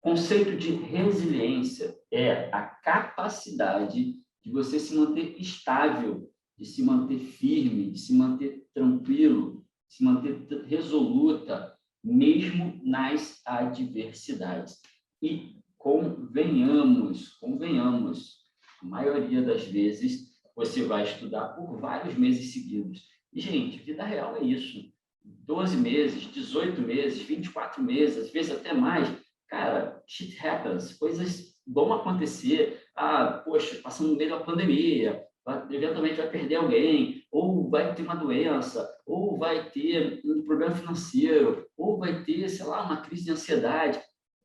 Conceito de resiliência é a capacidade de você se manter estável, de se manter firme, de se manter tranquilo, de se manter resoluta, mesmo nas adversidades. E convenhamos, a maioria das vezes você vai estudar por vários meses seguidos. E, gente, vida real é isso. 12 meses, 18 meses, 24 meses, às vezes até mais. Cara, shit happens, coisas vão acontecer. Ah, poxa, passando no meio da pandemia, eventualmente vai perder alguém, ou vai ter uma doença, ou vai ter um problema financeiro, ou vai ter, sei lá, uma crise de ansiedade.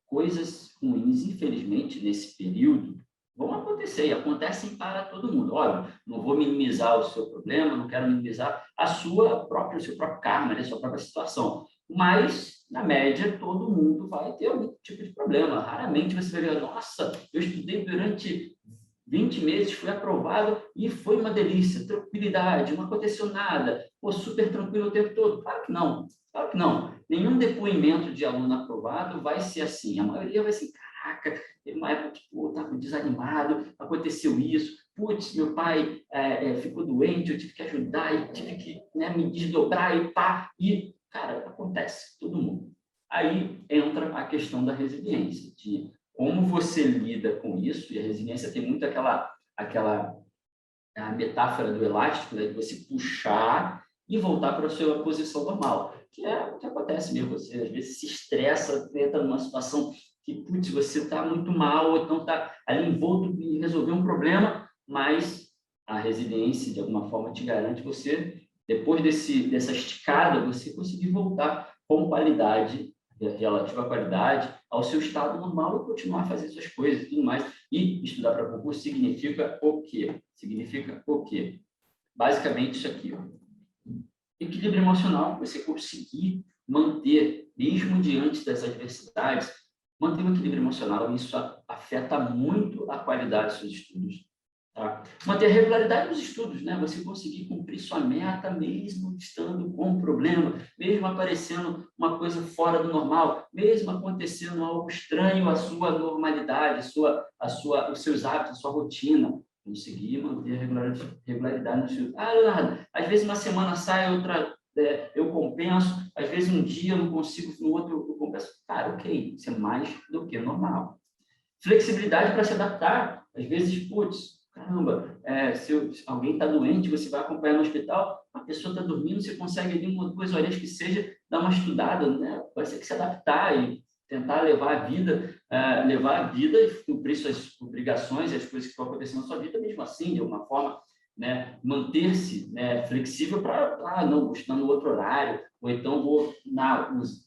Coisas ruins, infelizmente, nesse período, vão acontecer e acontecem para todo mundo. Olha, não vou minimizar o seu problema, não quero minimizar o seu próprio karma, né, a sua própria situação. Mas, na média, todo mundo vai ter algum tipo de problema. Raramente você vai ver, nossa, eu estudei durante 20 meses, fui aprovado e foi uma delícia, tranquilidade, não aconteceu nada, pô, super tranquilo o tempo todo. Claro que não, claro que não. Nenhum depoimento de aluno aprovado vai ser assim. A maioria vai ser, caraca, teve uma época que, pô, estava desanimado, aconteceu isso, putz, meu pai ficou doente, eu tive que ajudar, e tive que, né, me desdobrar e pá, e, cara, acontece, todo mundo. Aí entra a questão da resiliência, de como você lida com isso, e a resiliência tem muito aquela a metáfora do elástico, né, de você puxar e voltar para a sua posição normal, que é o que acontece mesmo, você às vezes se estressa, entra numa situação que, putz, você está muito mal, ou então está ali envolto em resolver um problema, mas a resiliência, de alguma forma, te garante você, depois dessa esticada, você conseguir voltar com qualidade, relativa à qualidade, ao seu estado normal e continuar a fazer suas coisas e tudo mais. E estudar para concurso significa o quê? Significa o quê? Basicamente isso aqui, ó. Equilíbrio emocional, você conseguir manter, mesmo diante das adversidades, manter um equilíbrio emocional, isso afeta muito a qualidade dos seus estudos. Tá? Manter a regularidade dos estudos, né? Você conseguir cumprir sua meta mesmo estando com um problema, mesmo aparecendo uma coisa fora do normal, mesmo acontecendo algo estranho à sua normalidade, os seus hábitos, a sua rotina. Conseguir manter a regularidade no estudo. Ah, Leonardo, às vezes uma semana sai, outra eu compenso, às vezes um dia eu não consigo, no outro eu compenso. Cara, ok, isso é mais do que normal. Flexibilidade para se adaptar. Às vezes, putz, caramba, se alguém está doente, você vai acompanhar no hospital, a pessoa está dormindo, você consegue ali uma, 2 horinhas que seja, dar uma estudada, né? Vai ter que se adaptar e tentar levar a vida e cumprir suas obrigações e as coisas que estão acontecendo na sua vida, mesmo assim, de alguma forma, né? Manter-se, né, flexível para, não, vou estudar no outro horário, ou então vou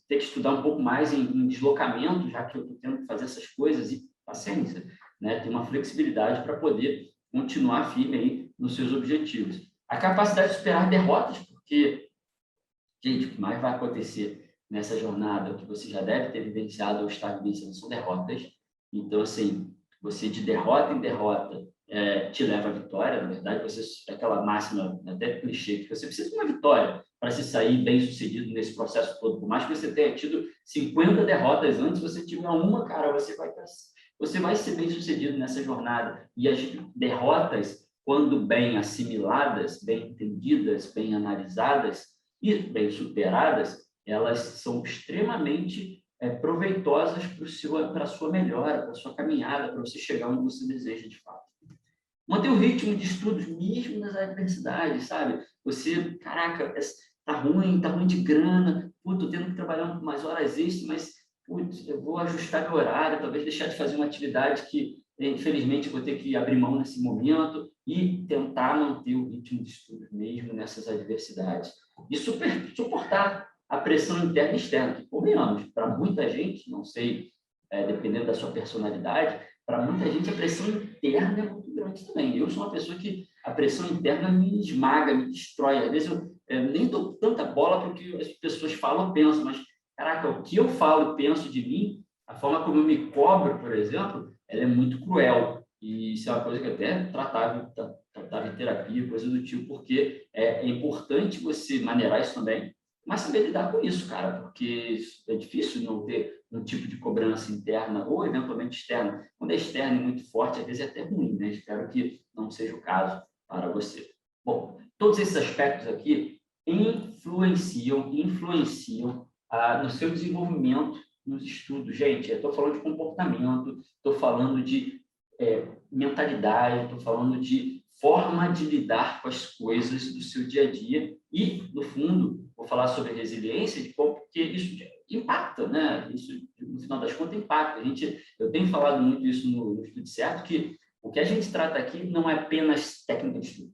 ter que estudar um pouco mais em deslocamento, já que eu estou tendo que fazer essas coisas, e paciência, né? Ter uma flexibilidade para poder continuar firme aí nos seus objetivos. A capacidade de superar derrotas, porque, gente, o que mais vai acontecer nessa jornada, o que você já deve ter vivenciado ou está vivenciando, são derrotas. Então, assim, você de derrota em derrota te leva à vitória, na verdade, aquela máxima, até clichê, que você precisa de uma vitória para se sair bem sucedido nesse processo todo. Por mais que você tenha tido 50 derrotas antes, você tiver uma, cara, você vai ser bem sucedido nessa jornada. E as derrotas, quando bem assimiladas, bem entendidas, bem analisadas e bem superadas, elas são extremamente proveitosas para a sua melhora, para a sua caminhada, para você chegar onde você deseja de fato. Manter o ritmo de estudos mesmo nas adversidades, sabe? Você, caraca, tá ruim de grana, tô tendo que trabalhar mais horas extras, mas putz, eu vou ajustar meu horário, talvez deixar de fazer uma atividade que, infelizmente, eu vou ter que abrir mão nesse momento e tentar manter o ritmo de estudos mesmo nessas adversidades. E suportar a pressão interna e externa, que, convenhamos, para muita gente, não sei, dependendo da sua personalidade, para muita gente a pressão interna é muito grande também. Eu sou uma pessoa que a pressão interna me esmaga, me destrói. Às vezes eu nem dou tanta bola para o que as pessoas falam ou pensam, mas, caraca, o que eu falo e penso de mim, a forma como eu me cobro, por exemplo, ela é muito cruel. E isso é uma coisa que eu até tratava em terapia, coisa do tipo, porque é importante você maneirar isso também, mas saber lidar com isso, cara, porque é difícil não ter um tipo de cobrança interna ou, eventualmente, externa. Quando é externa e muito forte, às vezes é até ruim, né? Espero que não seja o caso para você. Bom, todos esses aspectos aqui influenciam no seu desenvolvimento nos estudos. Gente, eu estou falando de comportamento, estou falando de mentalidade, estou falando de forma de lidar com as coisas do seu dia a dia e, no fundo, vou falar sobre resiliência, porque isso impacta, né? Isso, no final das contas, impacta. Eu tenho falado muito isso no Estude Certo, que o que a gente trata aqui não é apenas técnica de estudo.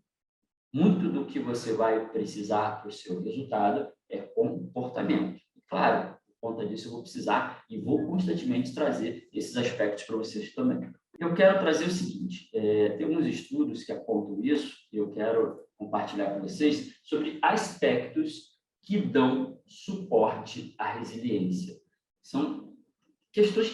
Muito do que você vai precisar para o seu resultado é comportamento. Claro, por conta disso eu vou precisar e vou constantemente trazer esses aspectos para vocês também. Eu quero trazer o seguinte, tem alguns estudos que apontam isso, e eu quero compartilhar com vocês, sobre aspectos que dão suporte à resiliência. São questões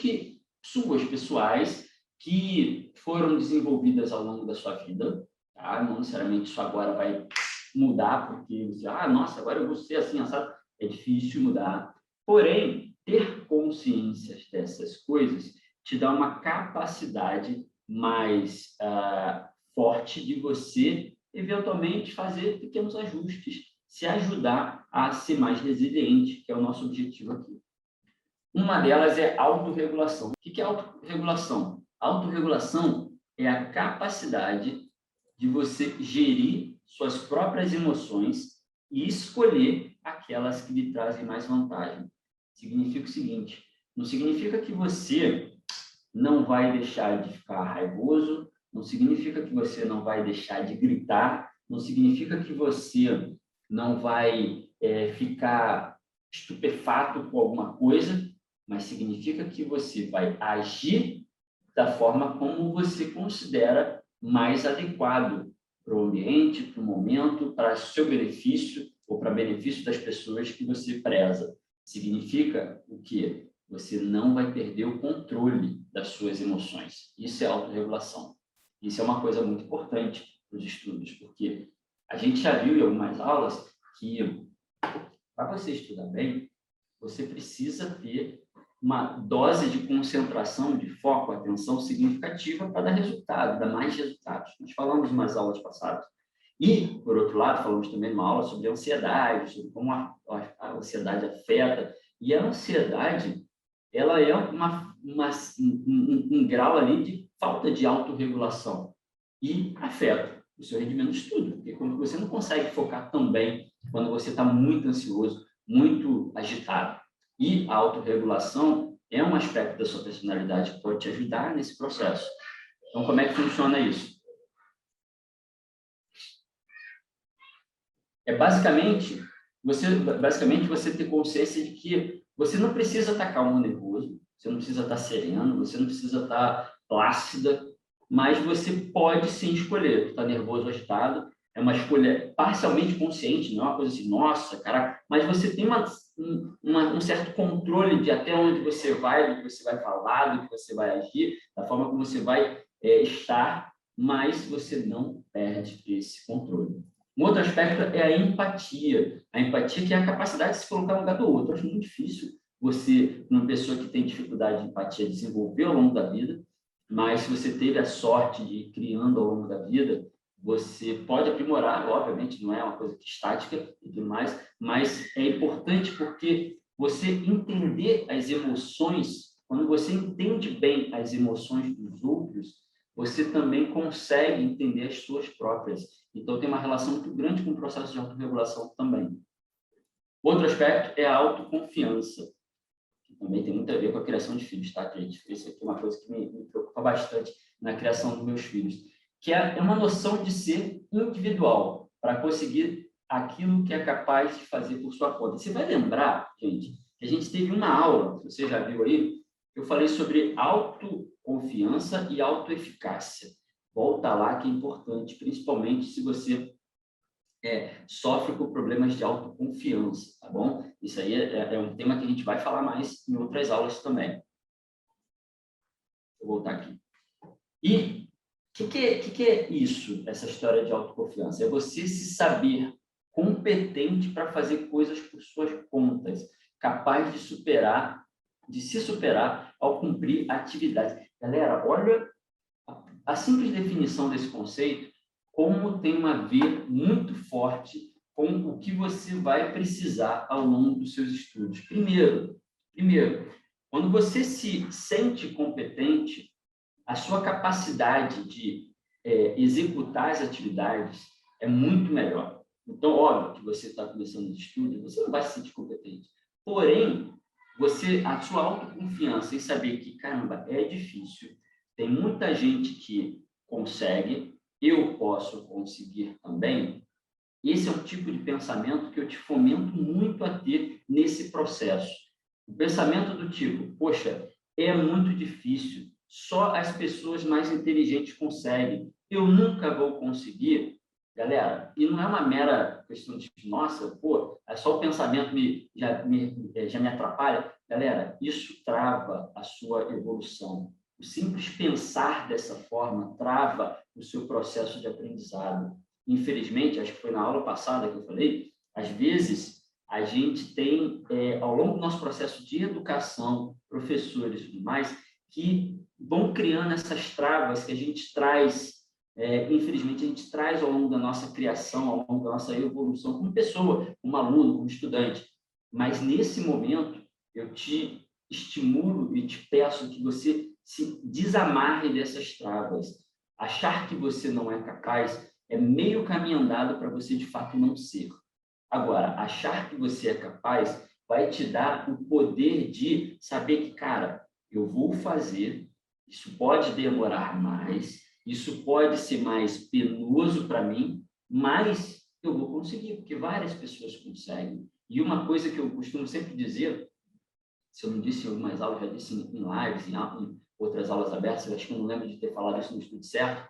suas, pessoais, que foram desenvolvidas ao longo da sua vida, tá? Não necessariamente isso agora vai mudar, porque você, nossa, agora eu vou ser assim, sabe? É difícil mudar. Porém, ter consciência dessas coisas te dá uma capacidade mais forte de você, eventualmente, fazer pequenos ajustes, se ajudar a ser mais resiliente, que é o nosso objetivo aqui. Uma delas é autorregulação. O que é autorregulação? Autorregulação é a capacidade de você gerir suas próprias emoções e escolher aquelas que lhe trazem mais vantagem. Significa o seguinte, não significa que você não vai deixar de ficar raivoso, não significa que você não vai deixar de gritar, não significa que você não vai ficar estupefato com alguma coisa, mas significa que você vai agir da forma como você considera mais adequado para o ambiente, para o momento, para seu benefício ou para benefício das pessoas que você preza. Significa o quê? Você não vai perder o controle das suas emoções. Isso é autorregulação. Isso é uma coisa muito importante para os estudos, porque a gente já viu em algumas aulas que, para você estudar bem, você precisa ter uma dose de concentração, de foco, atenção significativa para dar resultado, dar mais resultados. Nós falamos em umas aulas passadas. E, por outro lado, falamos também numa aula sobre a ansiedade, sobre como a ansiedade afeta. E a ansiedade, ela é um grau ali de falta de autorregulação e afeta o seu rendimento de estudo, porque quando você não consegue focar tão bem, quando você está muito ansioso, muito agitado. E a autorregulação é um aspecto da sua personalidade que pode te ajudar nesse processo. Então, como é que funciona isso? Basicamente você ter consciência de que você não precisa estar calmo, nervoso, você não precisa estar sereno, você não precisa estar plácida, mas você pode sim escolher. Estar nervoso, agitado, é uma escolha parcialmente consciente, não é uma coisa assim, nossa, caraca, mas você tem um certo controle de até onde você vai, do que você vai falar, do que você vai agir, da forma como você vai estar, mas você não perde esse controle. Um outro aspecto é a empatia. A empatia que é a capacidade de se colocar no lugar do outro. Eu acho muito difícil você, uma pessoa que tem dificuldade de empatia, desenvolver ao longo da vida, mas se você teve a sorte de ir criando ao longo da vida, você pode aprimorar, obviamente, não é uma coisa estática e tudo mais, mas é importante porque você entender as emoções, quando você entende bem as emoções dos outros, você também consegue entender as suas próprias. Então, tem uma relação muito grande com o processo de autorregulação também. Outro aspecto é a autoconfiança, que também tem muito a ver com a criação de filhos, tá, gente? Isso aqui é uma coisa que me preocupa bastante na criação dos meus filhos, que é uma noção de ser individual, para conseguir aquilo que é capaz de fazer por sua conta. Você vai lembrar, gente, que a gente teve uma aula, se você já viu aí, eu falei sobre autoconfiança e autoeficácia. Volta lá que é importante, principalmente se você sofre com problemas de autoconfiança, tá bom? Isso aí é um tema que a gente vai falar mais em outras aulas também. Vou voltar aqui. E o que é isso, essa história de autoconfiança? É você se saber competente para fazer coisas por suas contas, capaz de superar de se superar ao cumprir atividades. Galera, olha a simples definição desse conceito, como tem uma a ver muito forte com o que você vai precisar ao longo dos seus estudos. Primeiro, quando você se sente competente, a sua capacidade de executar as atividades é muito melhor. Então, óbvio que você está começando os estudos, você não vai se sentir competente. Porém, a sua autoconfiança em saber que, caramba, é difícil, tem muita gente que consegue, eu posso conseguir também. Esse é um tipo de pensamento que eu te fomento muito a ter nesse processo. O pensamento do tipo, poxa, é muito difícil, só as pessoas mais inteligentes conseguem, eu nunca vou conseguir. Galera, e não é uma mera questão de, nossa, pô, é só o pensamento já me atrapalha. Galera, isso trava a sua evolução. O simples pensar dessa forma trava o seu processo de aprendizado. Infelizmente, acho que foi na aula passada que eu falei, às vezes a gente tem, ao longo do nosso processo de educação, professores e tudo mais, que vão criando essas travas que a gente traz, infelizmente, a gente traz ao longo da nossa criação, ao longo da nossa evolução, como pessoa, como aluno, como estudante. Mas, nesse momento, eu te estimulo e te peço que você se desamarre dessas travas. Achar que você não é capaz é meio caminho andado para você, de fato, não ser. Agora, achar que você é capaz vai te dar o poder de saber que, cara, eu vou fazer, isso pode demorar mais, isso pode ser mais penoso para mim, mas eu vou conseguir, porque várias pessoas conseguem. E uma coisa que eu costumo sempre dizer, se eu não disse em algumas aulas, já disse em lives, em outras aulas abertas, eu acho que eu não lembro de ter falado isso no estudo certo,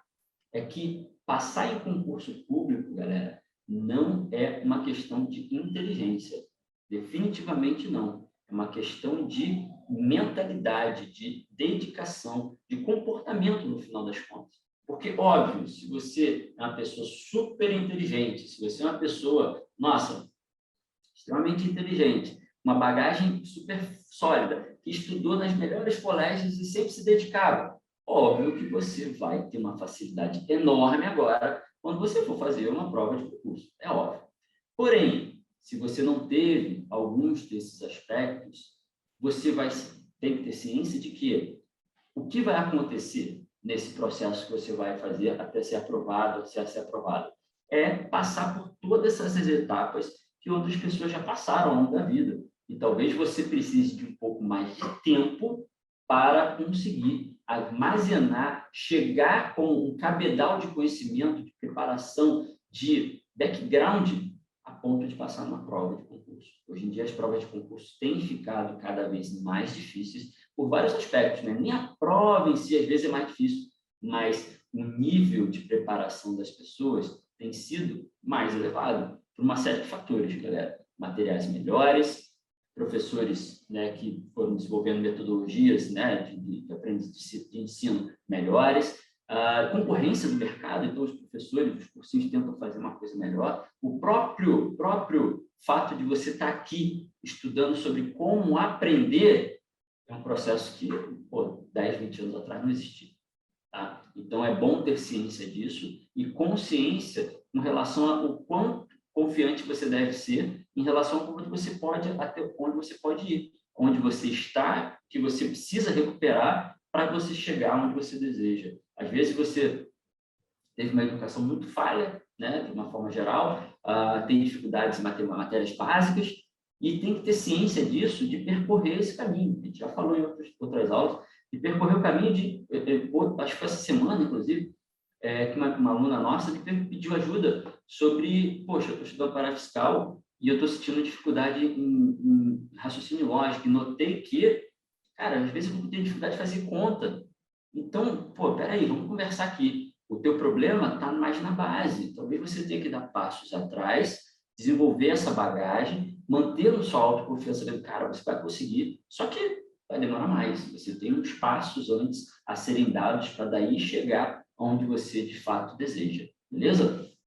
é que passar em concurso público, galera, não é uma questão de inteligência. Definitivamente não. É uma questão de mentalidade, de dedicação, de comportamento, no final das contas. Porque, óbvio, se você é uma pessoa super inteligente, se você é uma pessoa, nossa, extremamente inteligente, uma bagagem super sólida, que estudou nas melhores colégios e sempre se dedicava, óbvio que você vai ter uma facilidade enorme agora quando você for fazer uma prova de concurso, é óbvio. Porém, se você não teve alguns desses aspectos, você vai ter que ter ciência de que o que vai acontecer nesse processo que você vai fazer até ser aprovado, até ser aprovado, é passar por todas essas etapas que outras pessoas já passaram ao longo da vida. E talvez você precise de um pouco mais de tempo para conseguir armazenar, chegar com um cabedal de conhecimento, de preparação, de background, a ponto de passar numa prova de concurso. Hoje em dia, as provas de concurso têm ficado cada vez mais difíceis por vários aspectos, né? Nem a prova em si, às vezes, é mais difícil, mas o nível de preparação das pessoas tem sido mais elevado por uma série de fatores, galera. Materiais melhores, professores, né, que foram desenvolvendo metodologias, né, de ensino melhores, a concorrência do mercado, então os professores, os cursinhos tentam fazer uma coisa melhor, o próprio fato de você estar aqui estudando sobre como aprender é um processo que, 10, 20 anos atrás não existia. Tá? Então, é bom ter ciência disso e consciência com relação ao quão confiante você deve ser em relação a onde você pode, até onde você pode ir, onde você está, que você precisa recuperar para você chegar onde você deseja. Às vezes, você teve uma educação muito falha, né, de uma forma geral, tem dificuldades em matérias básicas, e tem que ter ciência disso, de percorrer esse caminho. A gente já falou em outras aulas, de percorrer o caminho acho que foi essa semana, inclusive, que uma aluna nossa pediu ajuda sobre, poxa, eu estou estudando para fiscal e eu estou sentindo dificuldade em raciocínio lógico, e notei que, cara, às vezes eu tenho dificuldade de fazer conta. Então, peraí, vamos conversar aqui. O teu problema está mais na base. Talvez você tenha que dar passos atrás, desenvolver essa bagagem, manter a sua autoconfiança, dentro, cara, você vai conseguir, só que vai demorar mais. Você tem uns passos antes a serem dados para daí chegar onde você de fato deseja. Beleza?